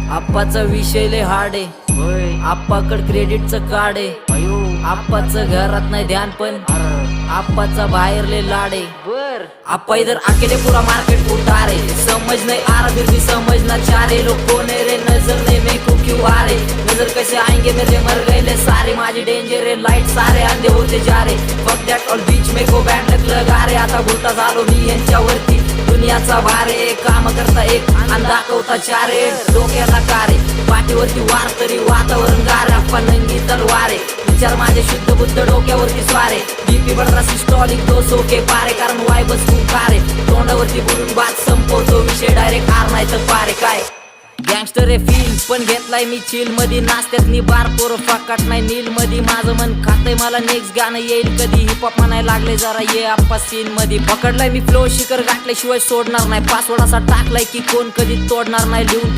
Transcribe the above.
आप्पाचा विषय लय हार्ड आहे, आप्पाकड क्रेडिटचं कार्ड आहे, आप्पाचं घरात नाही ध्यान पण आप्पाचा बाहेर लय लाड आहे। आप्पा इधर अकेले पूरा मार्केट उतार है, समझ नहीं आ रहा फिर भी समझना चाह रहे लोग कौन है रे, नजर नहीं मेरे को क्यों आ रहे, नजर कैसे आएंगे मेरे मर गए ले सारे, माझी डेंजर है लाइट सारे अंधे होते जा रहे, फक दैट ऑल बीच में को बँड लगा रे, आता भुलता झालो मी यांच्यावरती दुनियाचा भार आहे, काम करता एक आणि दाखवता चार आहे, डोक्याला कारे पाठीवरती वार तरी वातावरण गार, आप्पा नंगी तलवार आहे, विचार माझे शुद्ध बुद्ध डोक्यावरती स्वारे, बीपी बडरा सिस्टॉलिक 200 के पारे, कारण वायबस खूप कारे, तोंडावरती बोलून बात संपवतो विषय डायरेक्ट हार नाही तर पारे काय गँगस्टर आहे फील पण घेतलाय मी चिल मधी, नाश्त्यात मी बार पोरं फाकाट नाही नील मधी, माझं मन खातंय मला नेक्स्ट गाणं येईल कधी, हिपहॉप म्हणायला लागले जरा ये आप्पा सीन मध्ये, पकडलाय मी फ्लो शिखर गाठल्याशिवाय सोडणार नाही, पासवर्ड असा टाकलाय की कोण कधी तोडणार नाही, लिहून